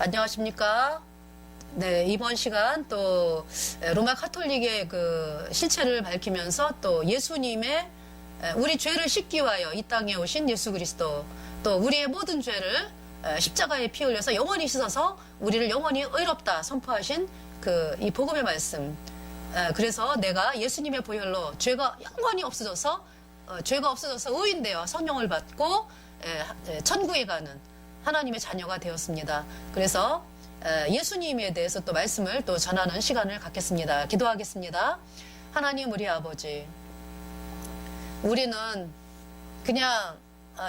안녕하십니까? 네, 이번 시간 또 로마 카톨릭의 그 실체를 밝히면서 또 예수님의 우리 죄를 씻기 위하여 이 땅에 오신 예수 그리스도, 또 우리의 모든 죄를 십자가에 피 흘려서 영원히 씻어서 우리를 영원히 의롭다 선포하신 그 이 복음의 말씀. 그래서 내가 예수님의 보혈로 죄가 영원히 없어져서 죄가 없어져서 의인되어 성령을 받고 천국에 가는 하나님의 자녀가 되었습니다. 그래서 예수님에 대해서 또 말씀을 또 전하는 시간을 갖겠습니다. 기도하겠습니다. 하나님 우리 아버지, 우리는 그냥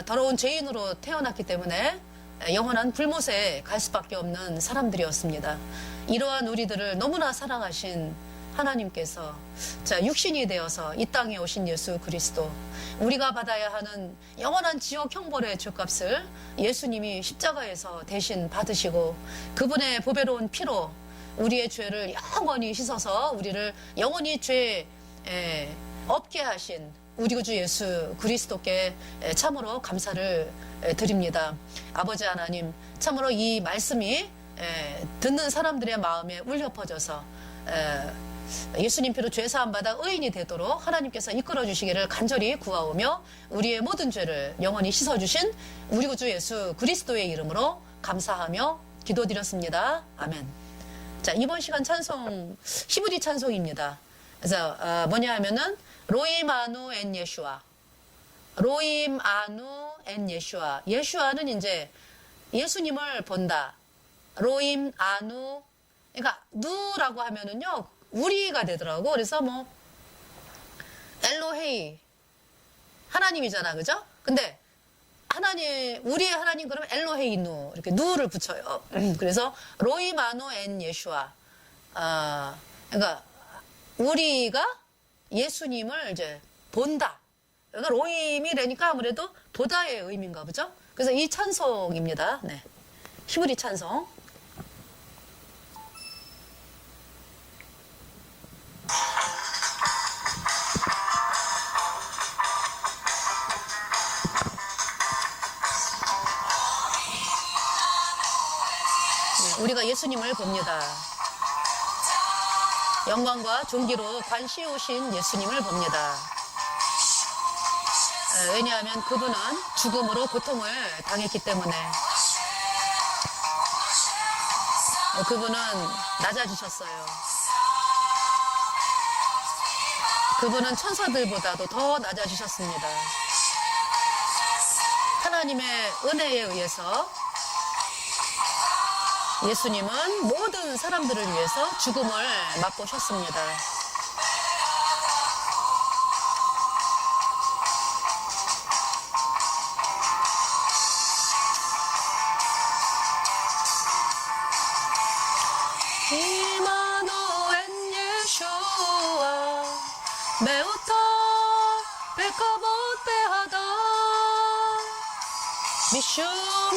더러운 죄인으로 태어났기 때문에 영원한 불못에 갈 수밖에 없는 사람들이었습니다. 이러한 우리들을 너무나 사랑하신 하나님께서 육신이 되어서 이 땅에 오신 예수 그리스도, 우리가 받아야 하는 영원한 지옥 형벌의 죄값을 예수님이 십자가에서 대신 받으시고 그분의 보배로운 피로 우리의 죄를 영원히 씻어서 우리를 영원히 죄 없게 하신 우리 구주 예수 그리스도께 참으로 감사를 드립니다. 아버지 하나님, 참으로 이 말씀이 듣는 사람들의 마음에 울려 퍼져서 예수님 피로 죄사함 받아 의인이 되도록 하나님께서 이끌어 주시기를 간절히 구하오며 우리의 모든 죄를 영원히 씻어주신 우리 구주 예수 그리스도의 이름으로 감사하며 기도드렸습니다. 아멘. 자, 이번 시간 찬송 히브리 찬송입니다. 그래서 뭐냐 하면은 로임 아누 엔 예슈아, 로임 아누 엔 예슈아. 예슈아는 이제 예수님을 본다. 로임 아누, 그러니까 누라고 하면은요 우리가 되더라고. 그래서 뭐 엘로헤이 하나님이잖아, 그죠? 근데 하나님, 우리의 하나님 그러면 엘로헤이 누, 이렇게 누를 붙여요. 그래서 로이마노 엔 예슈아. 그러니까 우리가 예수님을 이제 본다. 그러니까 로임이라니까 아무래도 보다의 의미인가 보죠? 그래서 이 찬송입니다. 네, 히브리 찬송. 우리가 예수님을 봅니다. 영광과 존귀로 관시우신 예수님을 봅니다. 왜냐하면 그분은 죽음으로 고통을 당했기 때문에 그분은 낮아지셨어요. 그분은 천사들보다도 더 낮아지셨습니다. 하나님의 은혜에 의해서 예수님은 모든 사람들을 위해서 죽음을 맛보셨습니다. 이마누엘 예슈아 메우타 베카봇 베하다 미슌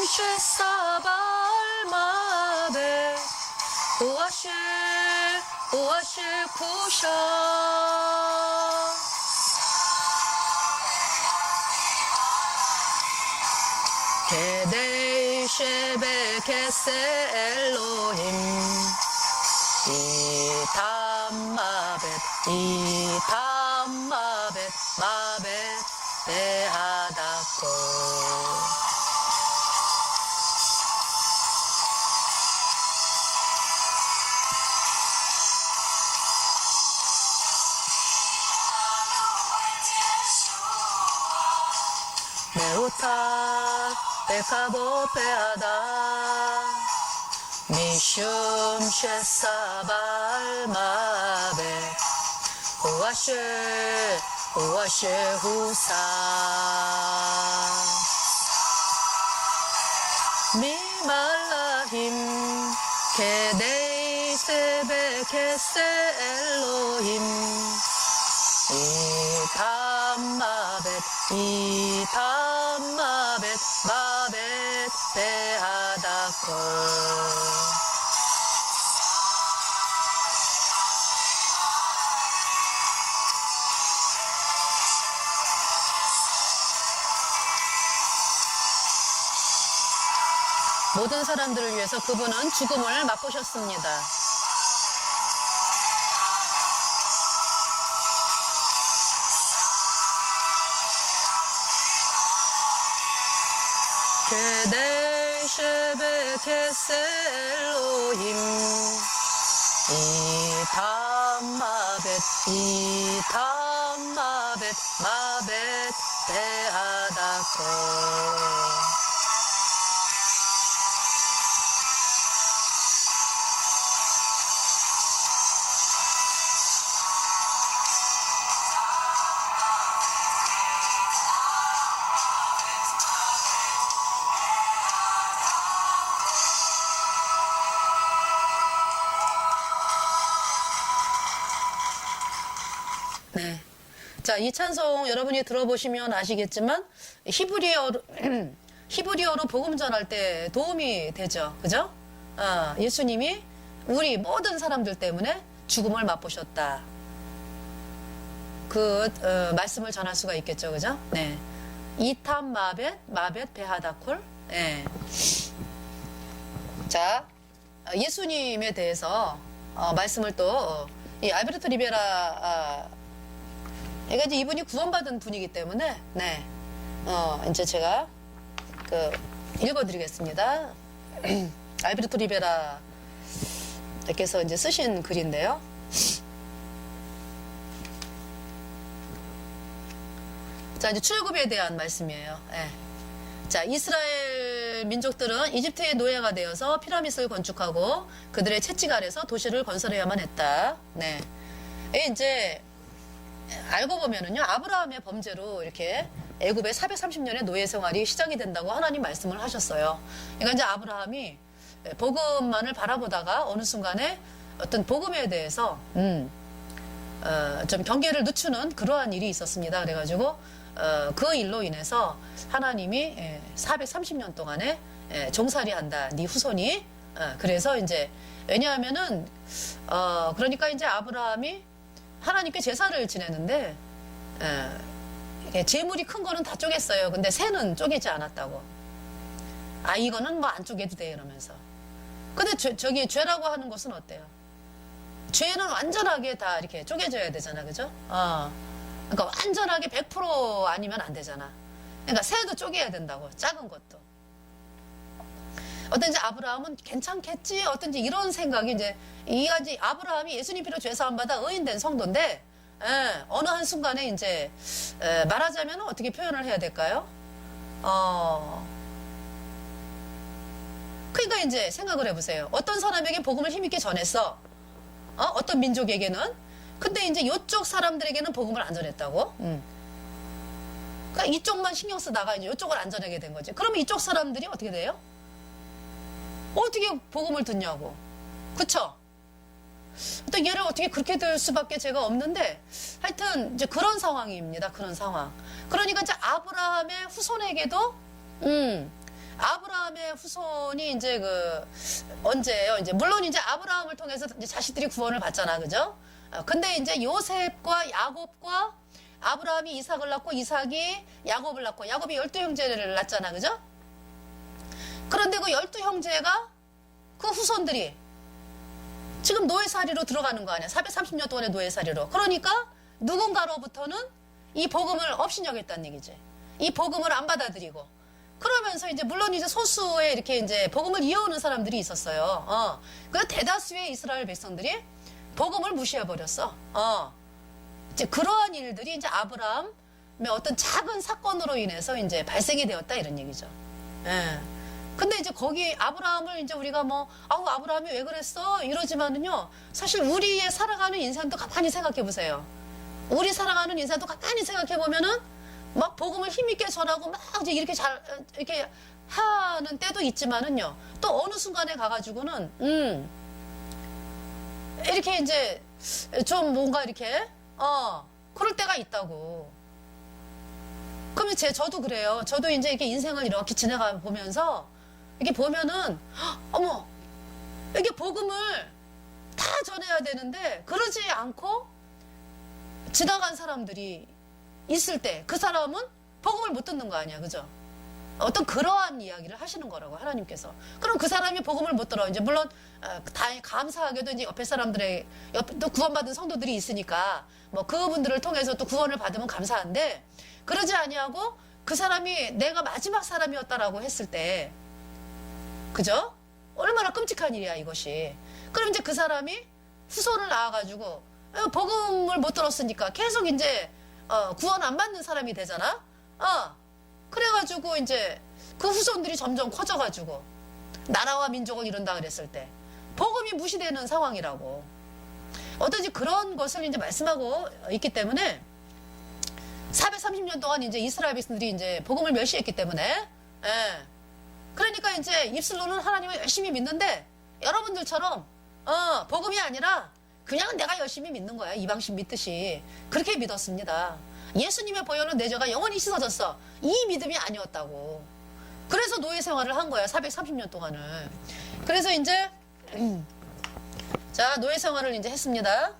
쉐사발 마베 우아실 쿠샤 게데이 쉐베 게세 엘로힘 이탐마벳 마벳 베하다코. 메우타 베카보 베하다 미슌 쉐사발 마베 우아실 후사 미말라힘 게데이 세베 게세 엘로힘 이탐마벳 마벳 베하다콜. 모든 사람들을 위해서 그분은 죽음을 맛보셨습니다. 케데셰베케셀로힘 이탐마벳 마벳 데하다코. 네. 자, 이 찬송 여러분이 들어보시면 아시겠지만 히브리어로 복음 전할 때 도움이 되죠. 그죠? 예수님이 우리 모든 사람들 때문에 죽음을 맛보셨다. 그 말씀을 전할 수가 있겠죠. 그죠? 네. 이탐 마벳 베하다콜. 네. 자, 예수님에 대해서 말씀을 또 이 알베르토 리베라 그러니까 이제 이분이 구원받은 분이기 때문에, 네. 이제 제가, 읽어드리겠습니다. 알베르토 리베라께서 이제 쓰신 글인데요. 자, 이제 출애굽에 대한 말씀이에요. 네. 자, 이스라엘 민족들은 이집트의 노예가 되어서 피라미드를 건축하고 그들의 채찍 아래서 도시를 건설해야만 했다. 네. 이제, 알고 보면은요, 아브라함의 범죄로 이렇게 애굽의 430년의 노예 생활이 시작이 된다고 하나님 말씀을 하셨어요. 그러니까 이제 아브라함이 복음만을 바라보다가 어느 순간에 어떤 복음에 대해서 좀 경계를 늦추는 그러한 일이 있었습니다. 그래가지고 그 일로 인해서 하나님이 430년 동안에 종살이한다. 네 후손이. 그래서 이제 왜냐하면은 그러니까 이제 아브라함이 하나님께 제사를 지내는데 재물이 큰 거는 다 쪼갰어요. 근데 새는 쪼개지 않았다고. 이거는 뭐 안 쪼개도 돼 이러면서. 근데 저기 죄라고 하는 것은 어때요? 죄는 완전하게 다 이렇게 쪼개져야 되잖아, 그죠? 그러니까 완전하게 100% 아니면 안 되잖아. 그러니까 새도 쪼개야 된다고, 작은 것도. 어떤지 아브라함은 괜찮겠지, 어떤지 이런 생각이 이제 아브라함이 예수님 피로 죄사함 받아 의인된 성도인데, 어느 한 순간에 이제 말하자면 어떻게 표현을 해야 될까요? 그러니까 이제 생각을 해보세요. 어떤 사람에게 복음을 힘있게 전했어. 어떤 민족에게는. 근데 이제 이쪽 사람들에게는 복음을 안 전했다고. 그러니까 이쪽만 신경 쓰다가 이제 이쪽을 안 전하게 된 거지. 그러면 이쪽 사람들이 어떻게 돼요? 어떻게 복음을 듣냐고. 그쵸? 또 얘를 어떻게 그렇게 들 수밖에 제가 없는데, 하여튼 이제 그런 상황입니다. 그런 상황. 그러니까 이제 아브라함의 후손에게도, 아브라함의 후손이 이제 언제예요? 이제 물론 이제 아브라함을 통해서 이제 자식들이 구원을 받잖아, 그죠? 근데 이제 요셉과 야곱과 아브라함이 이삭을 낳고 이삭이 야곱을 낳고 야곱이 12형제를 낳잖아, 그죠? 그런데 그 12형제가 그 후손들이 지금 노예살이로 들어가는 거 아니야. 430년 동안의 노예살이로. 그러니까 누군가로부터는 이 복음을 업신여겼다는 얘기지. 이 복음을 안 받아들이고. 그러면서 이제 물론 이제 소수의 이렇게 이제 복음을 이어오는 사람들이 있었어요. 그 대다수의 이스라엘 백성들이 복음을 무시해버렸어. 이제 그러한 일들이 이제 아브라함의 어떤 작은 사건으로 인해서 이제 발생이 되었다 이런 얘기죠. 예. 근데 이제 거기 아브라함을 이제 우리가 아브라함이 왜 그랬어? 이러지만은요, 사실 우리의 살아가는 인생도 가만히 생각해 보세요. 우리 살아가는 인생도 가만히 생각해 보면은 막 복음을 힘있게 전하고 막 이제 이렇게 이렇게 하는 때도 있지만은요, 또 어느 순간에 가가지고는, 이렇게 이제 좀 뭔가 이렇게, 그럴 때가 있다고. 그러면 저도 그래요. 저도 이제 이렇게 인생을 이렇게 지나가 보면서 이렇게 보면은, 어머, 이게 복음을 다 전해야 되는데, 그러지 않고 지나간 사람들이 있을 때, 그 사람은 복음을 못 듣는 거 아니야, 그죠? 어떤 그러한 이야기를 하시는 거라고 하나님께서. 그럼 그 사람이 복음을 못 들어. 이제 물론 다행히 감사하게도 이제 옆에 사람들의 또 구원받은 성도들이 있으니까 뭐 그분들을 통해서 또 구원을 받으면 감사한데 그러지 아니하고 그 사람이 내가 마지막 사람이었다라고 했을 때 그죠? 얼마나 끔찍한 일이야 이것이. 그럼 이제 그 사람이 후손을 낳아가지고 복음을 못 들었으니까 계속 이제 구원 안 받는 사람이 되잖아. 그래가지고 이제 그 후손들이 점점 커져가지고 나라와 민족을 이룬다 그랬을 때 복음이 무시되는 상황이라고. 어떤지 그런 것을 이제 말씀하고 있기 때문에 430년 동안 이제 이스라엘 백성들이 이제 복음을 멸시했기 때문에 그러니까 이제 입술로는 하나님을 열심히 믿는데 여러분들처럼 복음이 아니라 그냥 내가 열심히 믿는 거야. 이방신 믿듯이 그렇게 믿었습니다. 예수님의 보혈은 내 죄가 영원히 씻어졌어. 이 믿음이 아니었다고. 그래서 노예 생활을 한 거야. 430년 동안을. 그래서 이제 자 노예 생활을 이제 했습니다.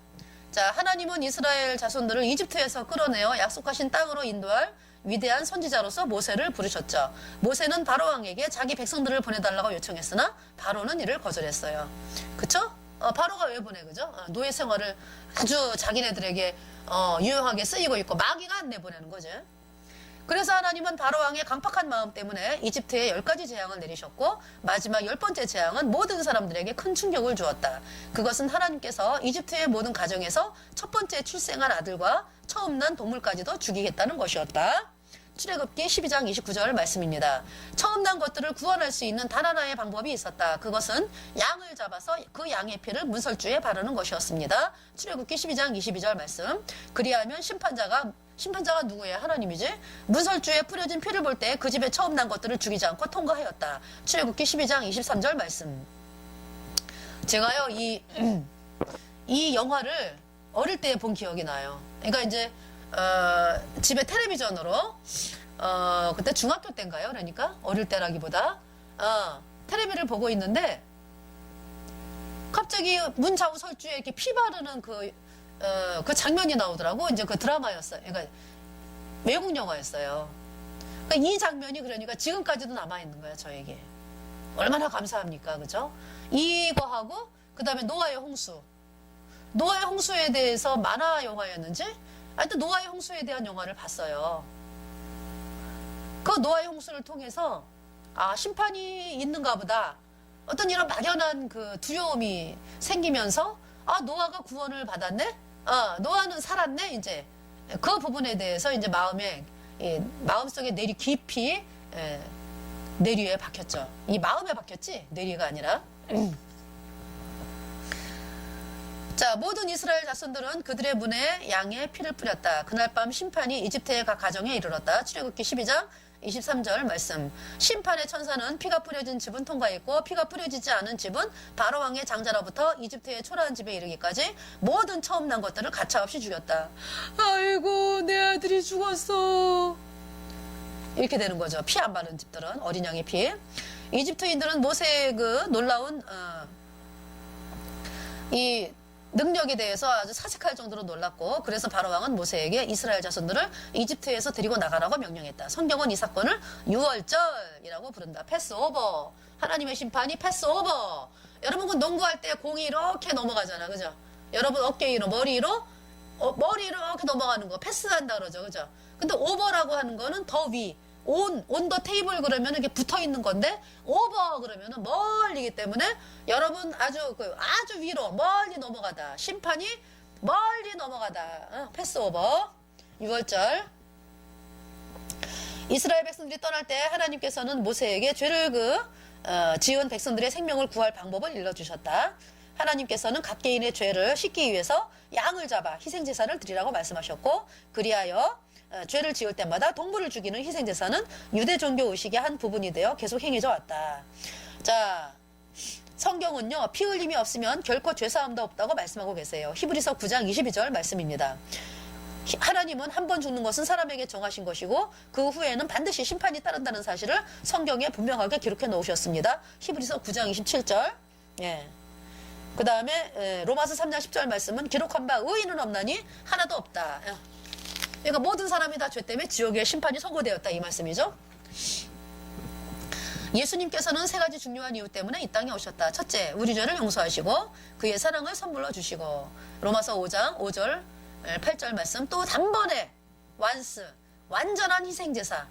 자 하나님은 이스라엘 자손들을 이집트에서 끌어내어 약속하신 땅으로 인도할 위대한 선지자로서 모세를 부르셨죠. 모세는 바로 왕에게 자기 백성들을 보내달라고 요청했으나 바로는 이를 거절했어요. 그쵸? 바로가 왜 보내 그죠? 노예 생활을 아주 자기네들에게 유용하게 쓰이고 있고 마귀가 안 내보내는 거지. 그래서 하나님은 바로 왕의 강팍한 마음 때문에 이집트에 10가지 재앙을 내리셨고 마지막 10번째 재앙은 모든 사람들에게 큰 충격을 주었다. 그것은 하나님께서 이집트의 모든 가정에서 첫 번째 출생한 아들과 처음 난 동물까지도 죽이겠다는 것이었다. 출애굽기 12장 29절 말씀입니다. 처음 난 것들을 구원할 수 있는 단 하나의 방법이 있었다. 그것은 양을 잡아서 그 양의 피를 문설주에 바르는 것이었습니다. 출애굽기 12장 22절 말씀. 그리하면 심판자가 누구예요? 하나님이지. 문설주에 뿌려진 피를 볼 때 그 집에 처음 난 것들을 죽이지 않고 통과하였다. 출애굽기 12장 23절 말씀. 제가요 이 영화를 어릴 때 본 기억이 나요. 그러니까 이제 집에 텔레비전으로 그때 중학교 때인가요? 그러니까 어릴 때라기보다 텔레비를 보고 있는데 갑자기 문 좌우 설주에 이렇게 피 바르는 그 장면이 나오더라고. 이제 그 드라마였어요. 그러니까 외국 영화였어요. 그러니까 이 장면이 그러니까 지금까지도 남아 있는 거야 저에게. 얼마나 감사합니까, 그죠? 이거하고 그 다음에 노아의 홍수. 노아의 홍수에 대해서 만화 영화였는지 하여튼 노아의 홍수에 대한 영화를 봤어요. 그 노아의 홍수를 통해서 심판이 있는가 보다. 어떤 이런 막연한 그 두려움이 생기면서 노아가 구원을 받았네? 노아는 살았네? 이제 그 부분에 대해서 이제 마음속에 깊이 내리에 박혔죠. 이 마음에 박혔지? 내리가 아니라. 자, 모든 이스라엘 자손들은 그들의 문에 양의 피를 뿌렸다. 그날 밤 심판이 이집트의 각 가정에 이르렀다. 출애굽기 12장 23절 말씀. 심판의 천사는 피가 뿌려진 집은 통과했고 피가 뿌려지지 않은 집은 바로 왕의 장자로부터 이집트의 초라한 집에 이르기까지 모든 처음 난 것들을 가차없이 죽였다. 아이고 내 아들이 죽었어. 이렇게 되는 거죠. 피 안 바른 집들은 어린 양의 피. 이집트인들은 모세의 그 놀라운 이 능력에 대해서 아주 사색할 정도로 놀랐고 그래서 바로 왕은 모세에게 이스라엘 자손들을 이집트에서 데리고 나가라고 명령했다. 성경은 이 사건을 유월절이라고 부른다. 패스오버. 하나님의 심판이 패스오버. 여러분 그 농구할 때 공이 이렇게 넘어가잖아. 그죠? 여러분 어깨 위로 머리 위로 이렇게 넘어가는 거 패스한다 그러죠. 그죠? 근데 오버라고 하는 거는 더 위. 온 더 테이블 그러면 이렇게 붙어 있는 건데 오버 그러면은 멀리기 때문에 여러분 아주 위로 멀리 넘어가다. 심판이 멀리 넘어가다. 패스 오버. 6월절. 이스라엘 백성들이 떠날 때 하나님께서는 모세에게 죄를 지은 백성들의 생명을 구할 방법을 일러주셨다. 하나님께서는 각 개인의 죄를 씻기 위해서 양을 잡아 희생제사를 드리라고 말씀하셨고 그리하여 죄를 지을 때마다 동물을 죽이는 희생제사는 유대 종교 의식의 한 부분이 되어 계속 행해져 왔다. 자, 성경은요. 피 흘림이 없으면 결코 죄사함도 없다고 말씀하고 계세요. 히브리서 9장 22절 말씀입니다. 하나님은 한 번 죽는 것은 사람에게 정하신 것이고 그 후에는 반드시 심판이 따른다는 사실을 성경에 분명하게 기록해 놓으셨습니다. 히브리서 9장 27절. 예. 그 다음에 로마서 3장 10절 말씀은 기록한 바 의인은 없나니 하나도 없다. 그러니까 모든 사람이 다 죄 때문에 지옥의 심판이 선고되었다 이 말씀이죠. 예수님께서는 세 가지 중요한 이유 때문에 이 땅에 오셨다. 첫째, 우리 죄를 용서하시고 그의 사랑을 선물로 주시고, 로마서 5장 5절 8절 말씀, 또 단번에 완전한 희생제사,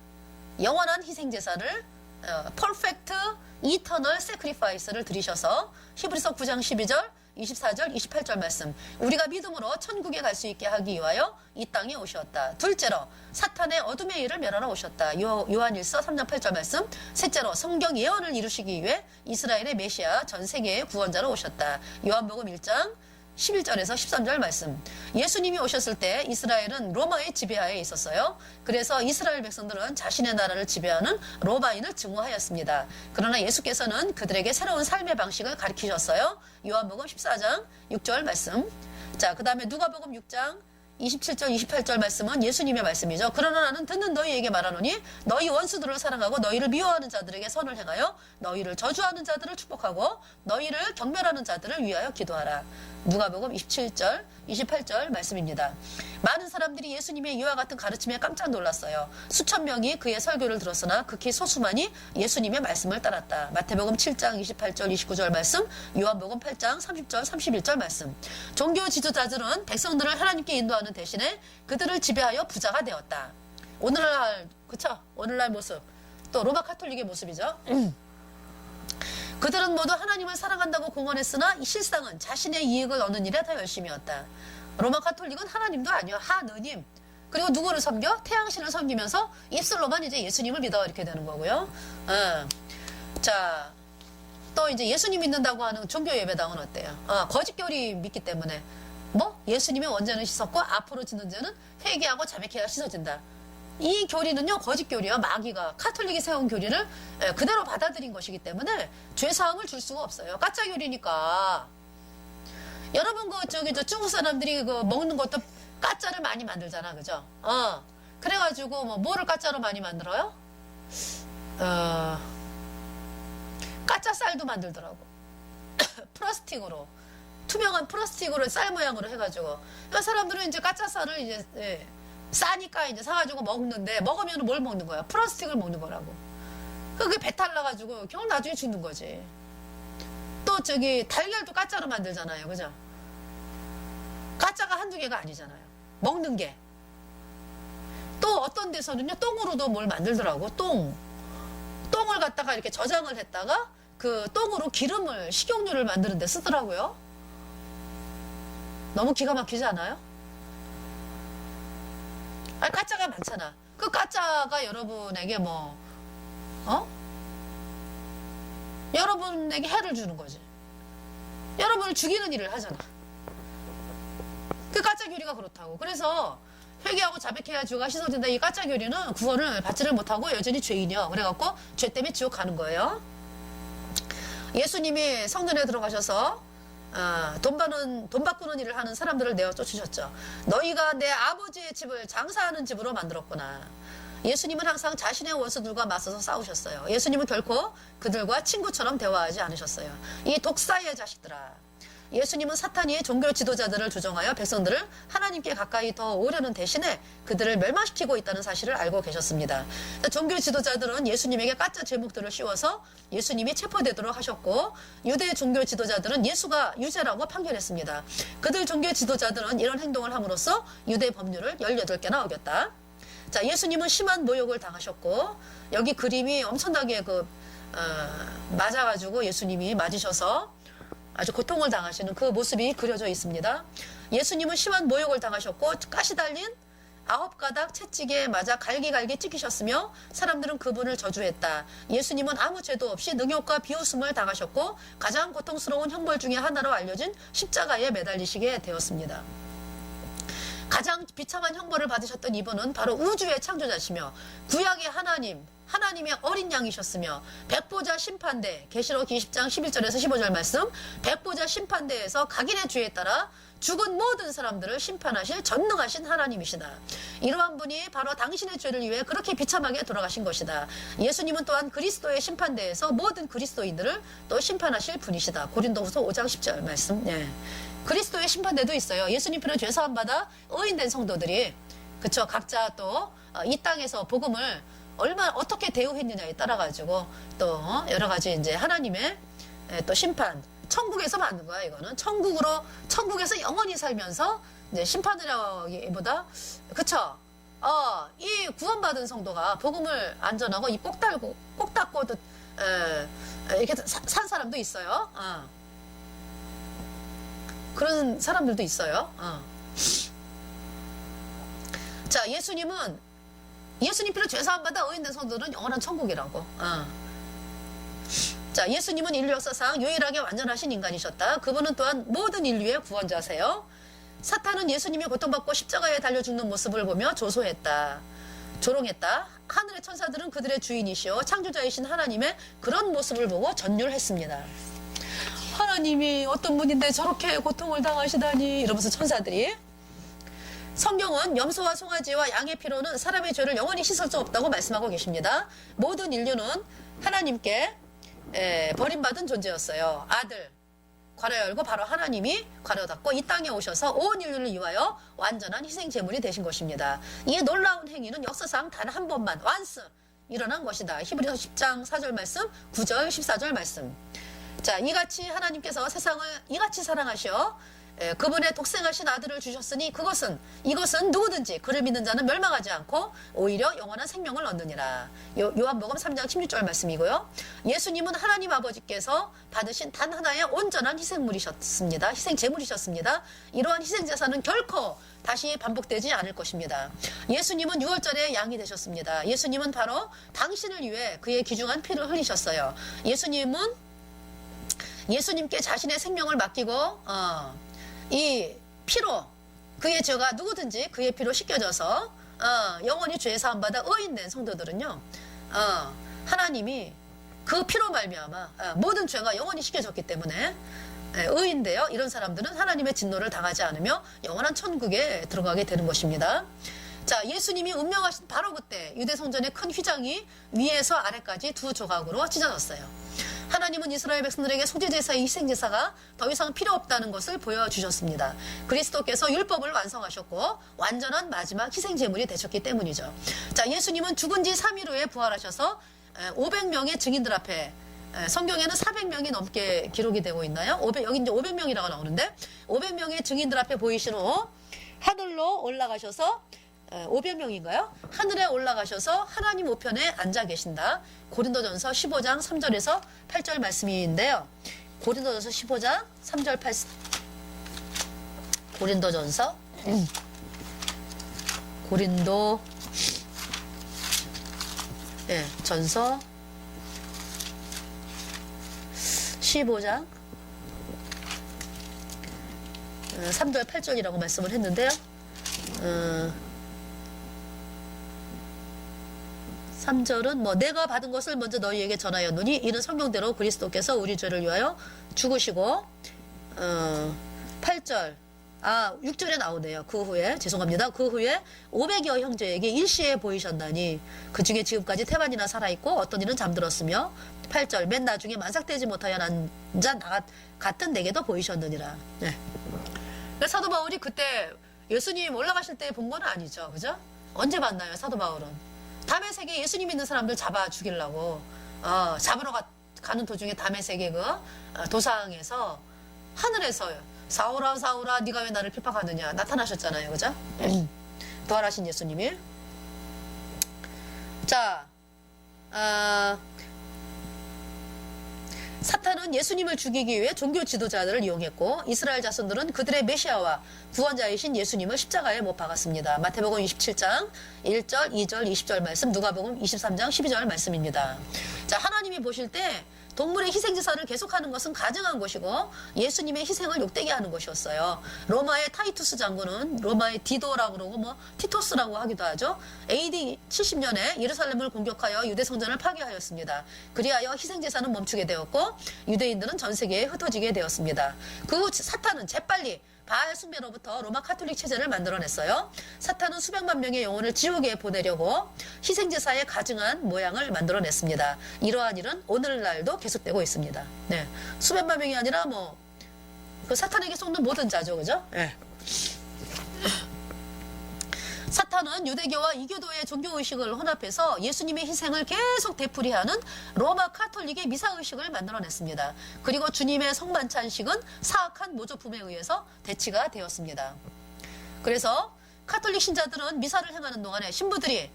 영원한 희생제사를 퍼펙트 이터널 세크리파이스를 드리셔서, 히브리서 9장 12절 24절 28절 말씀, 우리가 믿음으로 천국에 갈 수 있게 하기 위하여 이 땅에 오셨다. 둘째로, 사탄의 어둠의 일을 멸하러 오셨다. 요한일서 3장 8절 말씀. 셋째로, 성경 예언을 이루시기 위해 이스라엘의 메시아, 전 세계의 구원자로 오셨다. 요한복음 1장 11절에서 13절 말씀. 예수님이 오셨을 때 이스라엘은 로마의 지배하에 있었어요. 그래서 이스라엘 백성들은 자신의 나라를 지배하는 로마인을 증오하였습니다. 그러나 예수께서는 그들에게 새로운 삶의 방식을 가르치셨어요. 요한복음 14장 6절 말씀. 자, 그 다음에 누가복음 6장 27절 28절 말씀은 예수님의 말씀이죠. 그러나 나는 듣는 너희에게 말하노니 너희 원수들을 사랑하고 너희를 미워하는 자들에게 선을 행하여 너희를 저주하는 자들을 축복하고 너희를 경멸하는 자들을 위하여 기도하라. 누가복음 27절 28절 말씀입니다. 많은 사람들이 예수님의 이와 같은 가르침에 깜짝 놀랐어요. 수천 명이 그의 설교를 들었으나 극히 소수만이 예수님의 말씀을 따랐다. 마태복음 7장 28절 29절 말씀, 요한복음 8장 30절 31절 말씀. 종교 지도자들은 백성들을 하나님께 인도하는 대신에 그들을 지배하여 부자가 되었다. 오늘날, 그쵸? 오늘날 모습, 또 로마 카톨릭의 모습이죠. 그들은 모두 하나님을 사랑한다고 공언했으나 실상은 자신의 이익을 얻는 일에 더 열심이었다. 로마 카톨릭은 하나님도 아니요, 하느님. 그리고 누구를 섬겨? 태양신을 섬기면서 입술로만 이제 예수님을 믿어, 이렇게 되는 거고요. 자, 또 이제 예수님 믿는다고 하는 종교 예배당은 어때요? 거짓교리 믿기 때문에 뭐 예수님의 원죄는 씻었고 앞으로 짓는 죄는 회개하고 자백해야 씻어진다. 이 교리는요, 거짓교리야. 마귀가 카톨릭이 세운 교리를 그대로 받아들인 것이기 때문에 죄사함을 줄 수가 없어요. 가짜 교리니까. 여러분, 저 중국 사람들이 먹는 것도 가짜를 많이 만들잖아, 그죠? 그래가지고 뭐를 가짜로 많이 만들어요? 가짜 쌀도 만들더라고. 플라스틱으로, 투명한 플라스틱으로 쌀 모양으로 해가지고. 그러니까 사람들은 이제 가짜 쌀을 이제 싸니까 이제 사가지고 먹는데, 먹으면 뭘 먹는 거야? 플라스틱을 먹는 거라고. 그게 배탈 나가지고 결국 나중에 죽는 거지. 또 달걀도 가짜로 만들잖아요, 그죠? 가짜가 한두 개가 아니잖아요. 먹는 게. 또 어떤 데서는요, 똥으로도 뭘 만들더라고. 똥을 갖다가 이렇게 저장을 했다가 그 똥으로 식용유를 만드는 데 쓰더라고요. 너무 기가 막히지 않아요? 가짜가 많잖아. 그 가짜가 여러분에게 여러분에게 해를 주는 거지. 여러분을 죽이는 일을 하잖아. 그 가짜 교리가 그렇다고. 그래서 회개하고 자백해야 죄가 씻어진다. 이 가짜 교리는 구원을 받지를 못하고 여전히 죄인이요. 그래갖고 죄 때문에 지옥 가는 거예요. 예수님이 성전에 들어가셔서 돈 바꾸는 일을 하는 사람들을 내어 쫓으셨죠. 너희가 내 아버지의 집을 장사하는 집으로 만들었구나. 예수님은 항상 자신의 원수들과 맞서서 싸우셨어요. 예수님은 결코 그들과 친구처럼 대화하지 않으셨어요. 이 독사의 자식들아. 예수님은 사탄이 종교 지도자들을 조종하여 백성들을 하나님께 가까이 더 오려는 대신에 그들을 멸망시키고 있다는 사실을 알고 계셨습니다. 종교 지도자들은 예수님에게 가짜 제목들을 씌워서 예수님이 체포되도록 하셨고, 유대 종교 지도자들은 예수가 유죄라고 판결했습니다. 그들 종교 지도자들은 이런 행동을 함으로써 유대 법률을 18개나 어겼다. 자, 예수님은 심한 모욕을 당하셨고, 여기 그림이 엄청나게 맞아가지고 예수님이 맞으셔서 아주 고통을 당하시는 그 모습이 그려져 있습니다. 예수님은 심한 모욕을 당하셨고, 가시 달린 9가닥 채찍에 맞아 갈기갈기 찍히셨으며 사람들은 그분을 저주했다. 예수님은 아무 죄도 없이 능욕과 비웃음을 당하셨고 가장 고통스러운 형벌 중에 하나로 알려진 십자가에 매달리시게 되었습니다. 가장 비참한 형벌을 받으셨던 이분은 바로 우주의 창조자시며 구약의 하나님의 어린 양이셨으며 백보자 심판대, 계시록 20장 11절에서 15절 말씀, 백보자 심판대에서 각인의 죄에 따라 죽은 모든 사람들을 심판하실 전능하신 하나님이시다. 이러한 분이 바로 당신의 죄를 위해 그렇게 비참하게 돌아가신 것이다. 예수님은 또한 그리스도의 심판대에서 모든 그리스도인들을 또 심판하실 분이시다. 고린도후서 5장 10절 말씀. 그리스도의 심판대도 있어요. 예수님 편에 죄사함 받아 의인된 성도들이, 그쵸, 각자 또 이 땅에서 복음을 얼마나 어떻게 대우했느냐에 따라 가지고 또 여러 가지 이제 하나님의 또 심판, 천국에서 받는 거야. 이거는 천국에서 영원히 살면서 이제 심판이라기보다, 그쵸? 이 구원받은 성도가 복음을 안전하고 입 꼭 닫고도 이렇게 산 사람도 있어요. 그런 사람들도 있어요. 자, 예수님 피로 죄사함 받아 의인된 성도들은 영원한 천국이라고. 자, 예수님은 인류 역사상 유일하게 완전하신 인간이셨다. 그분은 또한 모든 인류의 구원자세요. 사탄은 예수님이 고통받고 십자가에 달려 죽는 모습을 보며 조롱했다. 하늘의 천사들은 그들의 주인이시오 창조자이신 하나님의 그런 모습을 보고 전율했습니다. 하나님이 어떤 분인데 저렇게 고통을 당하시다니, 이러면서 천사들이. 성경은 염소와 송아지와 양의 피로는 사람의 죄를 영원히 씻을 수 없다고 말씀하고 계십니다. 모든 인류는 하나님께 버림받은 존재였어요. 아들 괄호 열고 바로 하나님이 괄호 닫고 이 땅에 오셔서 온 인류를 위하여 완전한 희생 제물이 되신 것입니다. 이 놀라운 행위는 역사상 단 한 번만 once 일어난 것이다. 히브리서 10장 4절 말씀, 9절 14절 말씀. 자, 이같이 하나님께서 세상을 이같이 사랑하셔 그분의 독생하신 아들을 주셨으니 이것은 누구든지 그를 믿는 자는 멸망하지 않고 오히려 영원한 생명을 얻느니라. 요한복음 3장 16절 말씀이고요. 예수님은 하나님 아버지께서 받으신 단 하나의 온전한 희생물이셨습니다. 희생제물이셨습니다. 이러한 희생제사는 결코 다시 반복되지 않을 것입니다. 예수님은 6월절에 양이 되셨습니다. 예수님은 바로 당신을 위해 그의 귀중한 피를 흘리셨어요. 예수님께 자신의 생명을 맡기고 이 피로 그의 죄가 누구든지 그의 피로 씻겨져서 영원히 죄 사함 받아 의인된 성도들은요, 하나님이 그 피로 말미암아 모든 죄가 영원히 씻겨졌기 때문에 의인데요. 이런 사람들은 하나님의 진노를 당하지 않으며 영원한 천국에 들어가게 되는 것입니다. 자, 예수님이 운명하신 바로 그때 유대 성전의 큰 휘장이 위에서 아래까지 두 조각으로 찢어졌어요. 하나님은 이스라엘 백성들에게 소재제사의 희생제사가 더 이상 필요 없다는 것을 보여주셨습니다. 그리스도께서 율법을 완성하셨고 완전한 마지막 희생제물이 되셨기 때문이죠. 자, 예수님은 죽은 지 3일 후에 부활하셔서 500명의 증인들 앞에, 성경에는 400명이 넘게 기록이 되고 있나요? 여기 이제 500명이라고 나오는데 500명의 증인들 앞에 보이신 후 하늘로 올라가셔서 500명인가요? 하늘에 올라가셔서 하나님 우편에 앉아 계신다. 고린도전서 15장 3절에서 8절 말씀인데요. 고린도전서 15장 3절 8 고린도전서 전서 15장 3절 8절이라고 말씀을 했는데요. 3절은 내가 받은 것을 먼저 너희에게 전하였노니 이는 성경대로 그리스도께서 우리 죄를 위하여 죽으시고 8절 6절에 나오네요. 그 후에 500여 형제에게 일시에 보이셨나니 그 중에 지금까지 태반이나 살아있고 어떤 이는 잠들었으며 8절 맨 나중에 만삭되지 못하여 난 자 같은 내게도 보이셨느니라. 네. 사도 바울이 그때 예수님 올라가실 때 본 건 아니죠. 그죠? 언제 만나요, 사도 바울은? 담의 세계 예수님 있는 사람들 잡아 죽이려고 잡으러 가는 도중에 담의 세계 도상에서 하늘에서 사울아 네가 왜 나를 핍박하느냐 나타나셨잖아요. 그죠? 부활하신 예수님이. 자, 사탄은 예수님을 죽이기 위해 종교 지도자들을 이용했고 이스라엘 자손들은 그들의 메시아와 구원자이신 예수님을 십자가에 못 박았습니다. 마태복음 27장 1절, 2절, 20절 말씀, 누가복음 23장 12절 말씀입니다. 자, 하나님이 보실 때 동물의 희생제사를 계속하는 것은 가증한 것이고 예수님의 희생을 욕되게 하는 것이었어요. 로마의 타이투스 장군은 로마의 디도라고 그러고 티토스라고 하기도 하죠. AD 70년에 예루살렘을 공격하여 유대 성전을 파괴하였습니다. 그리하여 희생제사는 멈추게 되었고 유대인들은 전 세계에 흩어지게 되었습니다. 그 후 사탄은 재빨리 바알 숭배로부터 로마 카톨릭 체제를 만들어냈어요. 사탄은 수백만 명의 영혼을 지옥에 보내려고 희생제사에 가증한 모양을 만들어냈습니다. 이러한 일은 오늘날도 계속되고 있습니다. 네. 수백만 명이 아니라 그 사탄에게 속는 모든 자죠. 그죠? 네. 사탄은 유대교와 이교도의 종교의식을 혼합해서 예수님의 희생을 계속 되풀이하는 로마 카톨릭의 미사의식을 만들어냈습니다. 그리고 주님의 성만찬식은 사악한 모조품에 의해서 대치가 되었습니다. 그래서 카톨릭 신자들은 미사를 행하는 동안에 신부들이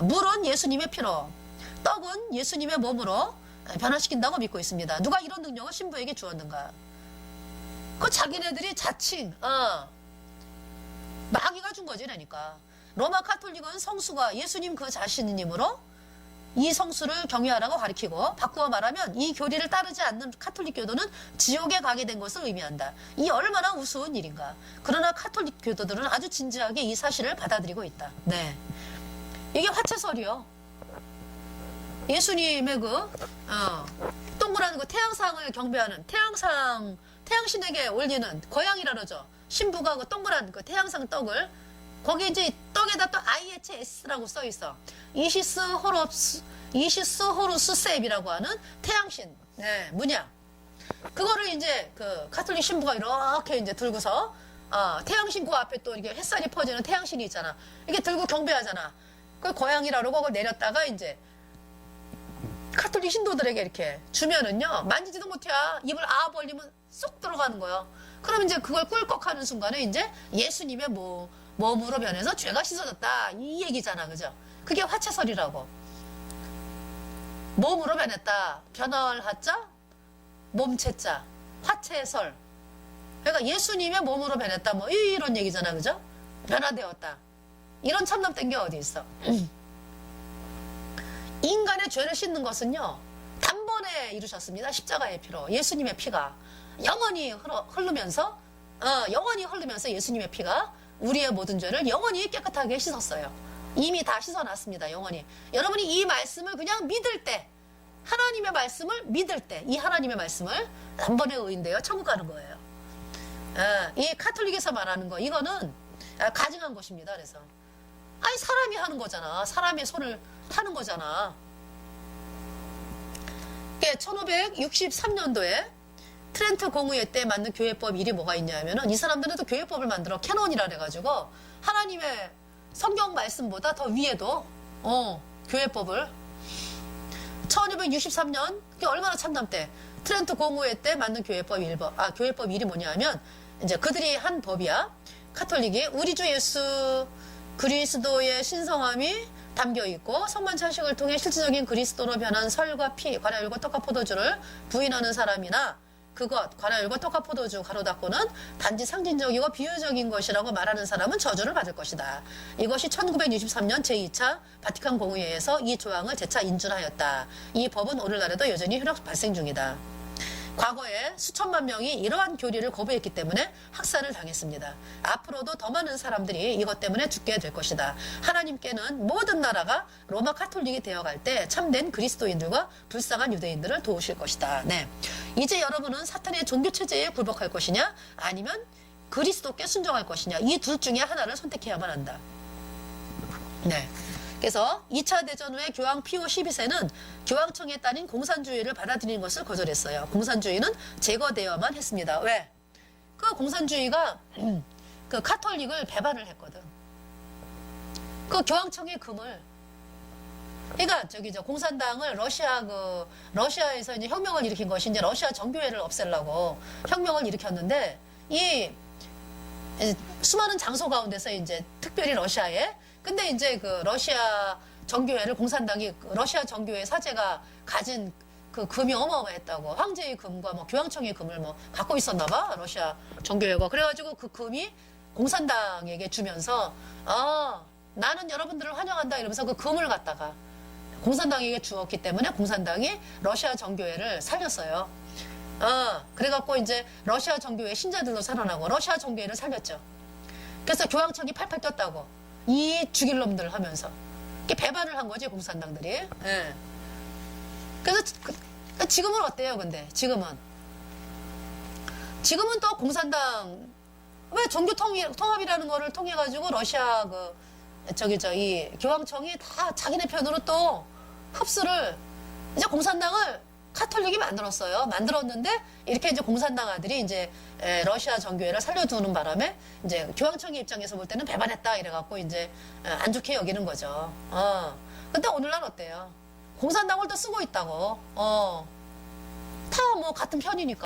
물은 예수님의 피로, 떡은 예수님의 몸으로 변화시킨다고 믿고 있습니다. 누가 이런 능력을 신부에게 주었는가? 그 자기네들이 자칭 마귀가 준 거지. 그러니까 로마 카톨릭은 성수가 예수님 그 자신이므로 이 성수를 경외하라고 가리키고, 바꾸어 말하면 이 교리를 따르지 않는 카톨릭 교도는 지옥에 가게 된 것을 의미한다. 이 얼마나 우스운 일인가. 그러나 카톨릭 교도들은 아주 진지하게 이 사실을 받아들이고 있다. 네, 이게 화채설이요. 예수님의 동그란 그 태양상을 경배하는 태양신에게 올리는 거양이라 그러죠. 신부가 그 동그란 그 태양상 떡을, 거기 이제 떡에다 또 IHS라고 써 있어. 이시스 호루스 셉이라고 하는 태양신, 네, 문양. 그거를 이제 그 카톨릭 신부가 이렇게 이제 들고서 태양신 그 앞에 또 이렇게 햇살이 퍼지는 태양신이 있잖아. 이게 들고 경배하잖아. 그 거양이라 그러고 그걸 내렸다가 이제 카톨릭 신도들에게 이렇게 주면은요, 만지지도 못해. 입을 벌리면 쏙 들어가는 거예요. 그럼 이제 그걸 꿀꺽하는 순간에 이제 예수님의 몸으로 변해서 죄가 씻어졌다, 이 얘기잖아. 그죠? 그게 화채설이라고. 몸으로 변했다. 변할 하자, 몸체자, 화채설. 그러니까 예수님의 몸으로 변했다, 뭐 이런 얘기잖아. 그죠? 변화되었다. 이런 참담된 게 어디 있어? 인간의 죄를 씻는 것은요, 단번에 이루셨습니다. 십자가의 피로. 예수님의 피가 영원히 흐르면서 예수님의 피가 우리의 모든 죄를 영원히 깨끗하게 씻었어요. 이미 다 씻어놨습니다. 영원히. 여러분이 이 말씀을 그냥 믿을 때, 하나님의 말씀을 믿을 때, 이 하나님의 말씀을 단번에 의인되어 천국 가는 거예요. 이 카톨릭에서 말하는 거, 이거는 가증한 것입니다. 그래서 사람이 하는 거잖아. 사람의 손을 하는 거잖아. 1563년도에 트렌트 공의회 때 만든 교회법 일이 뭐가 있냐면은, 이 사람들은 또 교회법을 만들어 캐논이라 해가지고 하나님의 성경 말씀보다 더 위에도 교회법을 1263년, 그게 얼마나 참담대. 트렌트 공의회 때 만든 교회법 교회법 일이 뭐냐면, 이제 그들이 한 법이야. 카톨릭이 우리 주 예수 그리스도의 신성함이 담겨 있고 성만찬식을 통해 실질적인 그리스도로 변한 설과 피, 관아율과 떡과 포도주를 부인하는 사람이나 그것, 관아율과 떡과 포도주 가로 닫고는 단지 상징적이고 비유적인 것이라고 말하는 사람은 저주를 받을 것이다. 이것이 1963년 제2차 바티칸 공의회에서 이 조항을 재차 인준하였다. 이 법은 오늘날에도 여전히 효력 발생 중이다. 과거에 수천만 명이 이러한 교리를 거부했기 때문에 학살을 당했습니다. 앞으로도 더 많은 사람들이 이것 때문에 죽게 될 것이다. 하나님께는 모든 나라가 로마 카톨릭이 되어갈 때 참된 그리스도인들과 불쌍한 유대인들을 도우실 것이다. 네, 이제 여러분은 사탄의 종교체제에 굴복할 것이냐, 아니면 그리스도께 순종할 것이냐, 이 둘 중에 하나를 선택해야만 한다. 네. 그래서 2차 대전 후에 교황 피오 12세는 교황청에 따른 공산주의를 받아들이는 것을 거절했어요. 공산주의는 제거되어야만 했습니다. 왜? 그 공산주의가 그 카톨릭을 배반을 했거든. 그 교황청의 금을, 그러니까 공산당을 러시아에서 이제 혁명을 일으킨 것이 이제 러시아 정교회를 없애려고 혁명을 일으켰는데, 이 수많은 장소 가운데서 이제 특별히 러시아에, 근데 이제 그 러시아 정교회를 공산당이, 러시아 정교회 사제가 가진 그 금이 어마어마했다고. 황제의 금과 뭐 교황청의 금을 뭐 갖고 있었나 봐, 러시아 정교회가. 그래가지고 그 금이 공산당에게 주면서 나는 여러분들을 환영한다 이러면서 그 금을 갖다가 공산당에게 주었기 때문에 공산당이 러시아 정교회를 살렸어요. 그래갖고 이제 러시아 정교회 신자들도 살아나고 러시아 정교회를 살렸죠. 그래서 교황청이 팔팔 떴다고. 이 죽일 놈들 하면서 배반을 한 거지, 공산당들이. 예. 그래서 지금은 어때요? 근데 지금은 또 공산당, 왜 종교 통합이라는 거를 통해 가지고 러시아 이 교황청이 다 자기네 편으로 또 흡수를, 이제 공산당을 카톨릭이 만들었어요. 만들었는데 이렇게 이제 공산당 아들이 이제 러시아 정교회를 살려두는 바람에 이제 교황청의 입장에서 볼 때는 배반했다 이래갖고 이제 안 좋게 여기는 거죠. 근데 오늘날 어때요? 공산당을 또 쓰고 있다고. 다 뭐 같은 편이니까.